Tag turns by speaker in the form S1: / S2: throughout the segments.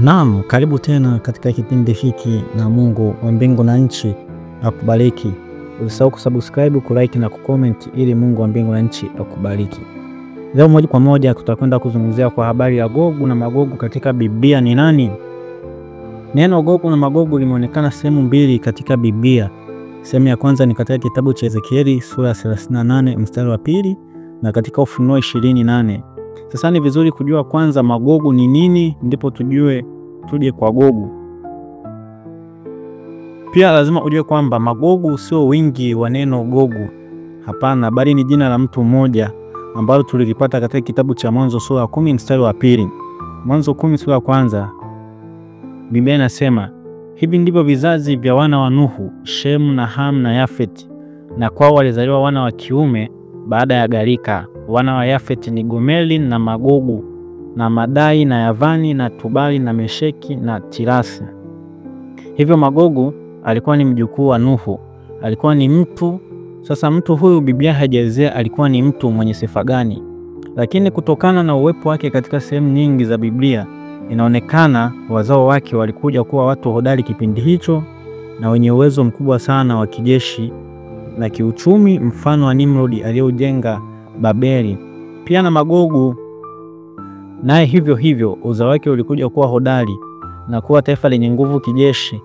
S1: Naam, karibu tena katika kipindi hiki na Mungu wa mbingu na nchi akubariki. Usisahau kusubscribe, kulike na kucomment ili Mungu wa mbingu na nchi akubariki. Leo moja kwa moja tutakwenda kuzungumzia kwa habari ya Gogu na Magogu katika Biblia ni nani? Neno Gogu na Magogu limeonekana sehemu mbili katika Biblia. Sehemu ya kwanza ni katika kitabu cha Ezekieli sura 38 mstari wa 2 na katika Ufunuo 28. Sasa ni vizuri kujua kwanza Magogu ni nini, ndipo tuje kwa Gogu. Pia lazima ujue kwamba Magogu sio wingi wa neno Gogu. Hapana, bali ni jina la mtu mmoja ambalo tulilipata katika kitabu cha Mwanzo sura 10 mstari wa 2. Mwanzo 10 sura ya kwanza. Biblia inasema, hivi ndivyo vizazi vya wana wa Nuhu, Shemu na Ham na Yafeti, na kwao walizaliwa wana wa kiume baada ya gharika. Wana wa Yafeti ni Gomeri na Magogu na Madai na Yavani na Tubali na Mesheki na Tirasi. Hivyo Magogu alikuwa ni mjukuu wa Nuhu, alikuwa ni mtu. Sasa mtu huyu Biblia haijaelezea alikuwa ni mtu mwenye sifa gani, lakini kutokana na uwepo wake katika sehemu nyingi za Biblia inaonekana wazao wake walikuja kuwa watu hodari kipindi hicho na wenye uwezo mkubwa sana wa kijeshi na kiuchumi, mfano wa Nimrodi aliyojenga Babeli. Pia na Magogu naye hivyo uzao wake ulikuja kuwa hodari na kuwa taifa lenye nguvu kijeshi,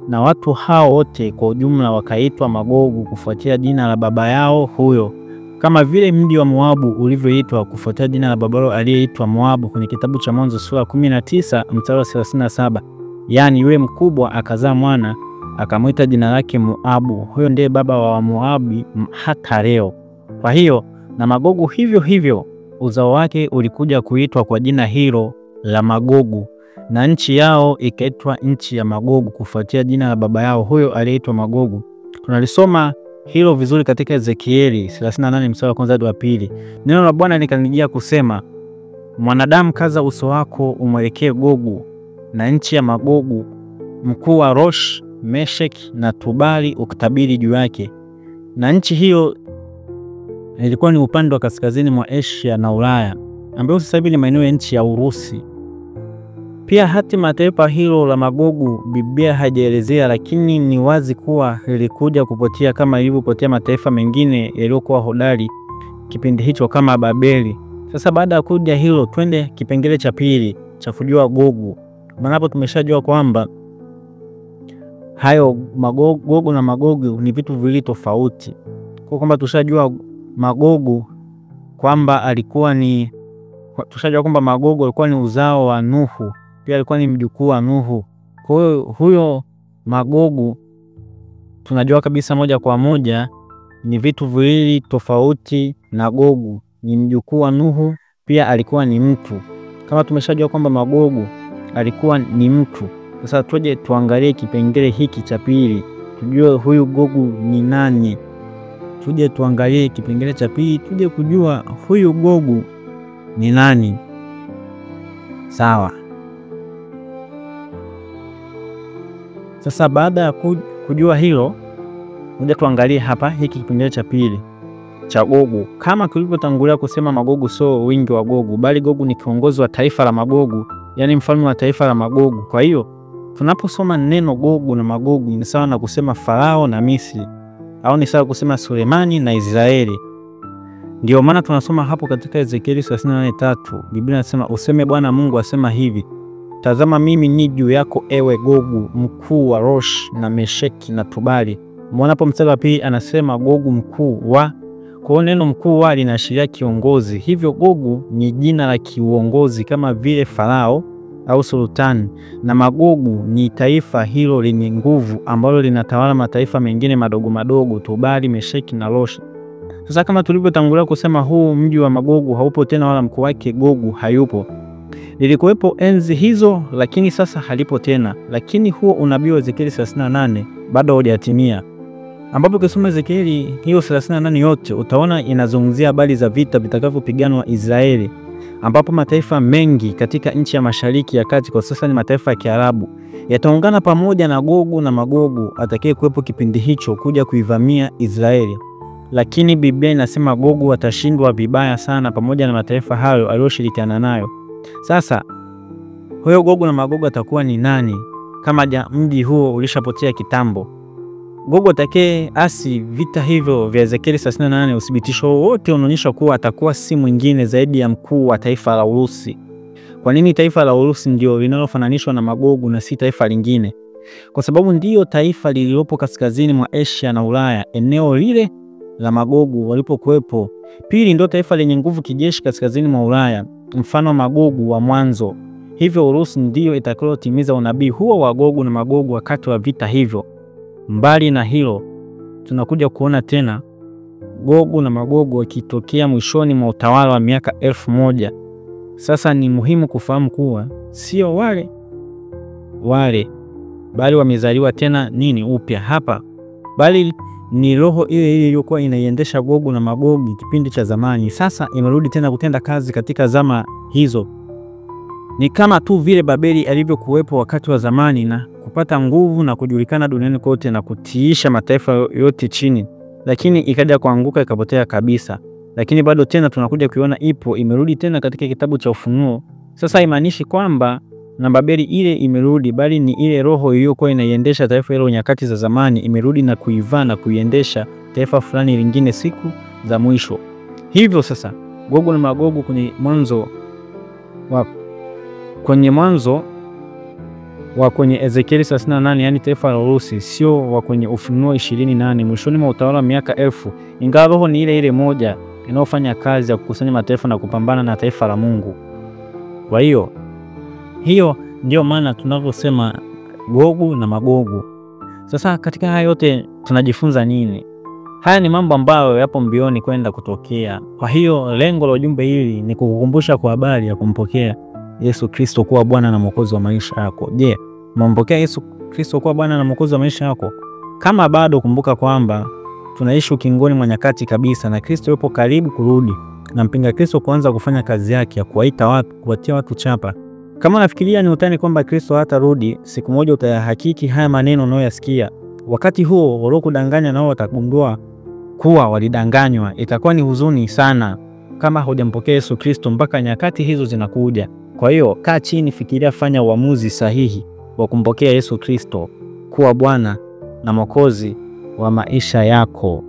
S1: na watu hao wote kwa ujumla wakaitwa Magogu kufuatia jina la baba yao huyo, kama vile mji wa Moabu ulivyoitwa kufuatia jina la baba yao aliyeitwa Moabu kwenye kitabu cha Mwanzo sura 19 mstari wa 37. Yaani yule mkubwa akazaa mwana akamwita jina lake Moabu. Huyo ndiye baba wa Moabi hata leo. Kwa hiyo na Magogu hivyo uzao wake ulikuja kuitwa kwa jina hilo la Magogu, na nchi yao ikaitwa nchi ya Magogu kufuatia jina la baba yao huyo aliyeitwa Magogu. Tunalisoma hilo vizuri katika Ezekieli 38 mstari wa kwanza hadi wa 2. Neno la Bwana likanijia kusema, mwanadamu, kaza uso wako umwelekee Gogu na nchi ya Magogu, mkuu wa Rosh, Mesheki na Tubali, ukitabiri juu yake. Na nchi hiyo ilikuwa ni upande wa kaskazini mwa Asia na Ulaya, ambayo sasa hivi ni maeneo ya nchi ya Urusi. Pia hatima taifa hilo la Magogu Biblia haijaelezea, lakini ni wazi kuwa lilikuja kupotea kama ilivyopotea mataifa mengine yaliyokuwa hodari kipindi hicho kama Babeli. Sasa baada ya kuja hilo, twende kipengele cha pili cha kujua Gogu. Maana hapo tumeshajua kwamba hayo Gogu na Magogu ni vitu viwili tofauti. Kwa kwamba tushajua Magogu kwamba tushajua kwamba Magogu alikuwa ni uzao wa Nuhu, pia alikuwa ni mjukuu wa Nuhu. Kwa hiyo huyo Magogu tunajua kabisa moja kwa moja ni vitu viwili tofauti, na Gogu ni mjukuu wa Nuhu, pia alikuwa ni mtu. Kama tumeshajua kwamba Magogu alikuwa ni mtu, sasa tuje tuangalie kipengele hiki cha pili, tujue huyu Gogu ni nani. Tuje tuangalie kipengele cha pili, tuje kujua huyu Gogu ni nani. Sawa. Sasa baada ya kujua hilo, ngoja tuangalie hapa hiki kipengele cha pili cha Gogu. Kama tulivyotangulia kusema, Magogu sio wingi wa Gogu, bali Gogu ni kiongozi wa taifa la Magogu, yani mfalme wa taifa la Magogu. Kwa hiyo tunaposoma neno Gogu na Magogu ni sawa na kusema Farao na Misri, au ni sawa kusema Sulemani na Israeli. Ndio maana tunasoma hapo katika Ezekieli 38:3. Biblia inasema, useme Bwana Mungu asema hivi, tazama mimi ni juu yako ewe Gogu, mkuu wa Rosh na Mesheki na Tubali. Muona hapo mstari wa pili anasema Gogu mkuu wa. Kwa hiyo neno mkuu wa linaashiria kiongozi. Hivyo Gogu ni jina la kiuongozi kama vile Farao au sultani, na Magogu ni taifa hilo lenye nguvu ambalo linatawala mataifa mengine madogo, Tubali, Mesheki na Rosh. Sasa kama tulivyotangulia kusema, huu mji wa Magogu haupo tena, wala mkuu wake Gogu hayupo. Lilikuwepo enzi hizo, lakini sasa halipo tena. Lakini huo unabii wa Ezekieli 38 bado haujatimia, ambapo ukisoma Ezekieli hiyo 38 yote utaona inazungumzia habari za vita vitakavyopiganwa Israeli, ambapo mataifa mengi katika nchi ya Mashariki ya Kati, kwa sasa ni mataifa ya Kiarabu, yataungana pamoja na Gogu na Magogu atakaye kuwepo kipindi hicho kuja kuivamia Israeli. Lakini Biblia inasema Gogu atashindwa vibaya sana pamoja na mataifa hayo aliyoshirikiana nayo. Sasa Huyo Gogu na Magogu atakuwa ni nani kama mji huo ulishapotea kitambo? Gogu atakaye asi vita hivyo vya Ezekieli 38, uthibitisho wote unaonyesha kuwa atakuwa si mwingine zaidi ya mkuu wa taifa la Urusi. Kwa nini taifa la Urusi ndio linalofananishwa na Magogu na si taifa lingine? Kwa sababu ndio taifa lililopo kaskazini mwa Asia na Ulaya, eneo lile la Magogu walipokuwepo. Pili, ndio taifa lenye nguvu kijeshi kaskazini mwa Ulaya, mfano Magogu wa mwanzo. Hivyo Urusi ndio itakayotimiza unabii huo wa Gogu na Magogu wakati wa vita hivyo. Mbali na hilo, tunakuja kuona tena Gogu na Magogu wakitokea mwishoni mwa utawala wa miaka 1000. Sasa ni muhimu kufahamu kuwa sio wale bali wamezaliwa tena upya hapa, bali ni roho ile ile iliyokuwa inaiendesha Gogu na Magogu kipindi cha zamani. Sasa imerudi tena kutenda kazi katika zama hizo. Ni kama tu vile Babeli alivyokuwepo wakati wa zamani na kupata nguvu na kujulikana duniani kote na kutiisha mataifa yote chini, lakini ikaja kuanguka ikapotea kabisa. Lakini bado tena tunakuja kuiona imerudi tena katika kitabu cha Ufunuo. Sasa imaanishi kwamba na Babeli ile imerudi, bali ni ile roho iliyokuwa inaiendesha taifa hilo nyakati za zamani imerudi na kuivaa na kuiendesha taifa fulani lingine siku za mwisho. Hivyo sasa Gogu na Magogu kwenye mwanzo wa kwenye Ezekieli 38, yani taifa la Urusi, sio wa kwenye Ufunuo 28 mwishoni mwa utawala wa miaka 1000, ingawa roho ni ile ile moja inayofanya kazi ya kukusanya mataifa na kupambana na taifa la Mungu. Kwa hiyo ndio maana tunavyosema Gogu na Magogu. Sasa katika haya yote tunajifunza nini? Haya ni mambo ambayo yapo mbioni kwenda kutokea. Kwa hiyo lengo la ujumbe hili ni kukukumbusha kwa habari ya kumpokea Yesu Kristo kuwa Bwana na Mwokozi wa maisha yako. Je, umpokea Yesu Kristo kuwa Bwana na Mwokozi wa maisha yako? Kama bado, kumbuka kwamba tunaishi ukingoni mwa nyakati kabisa na Kristo yupo karibu kurudi na mpinga Kristo kuanza kufanya kazi yake ya kuwaita watu, kuwatia watu chapa. Kama unafikiria ni utani kwamba Kristo hatarudi, siku moja utayahakiki haya maneno unayoyasikia. Wakati huo waliokudanganya nao watagundua kuwa walidanganywa. Itakuwa ni huzuni sana kama hujampokea Yesu Kristo mpaka nyakati hizo zinakuja. Kwa hiyo kaa chini, fikiria, fanya uamuzi sahihi wa kumpokea Yesu Kristo kuwa Bwana na Mwokozi wa maisha yako.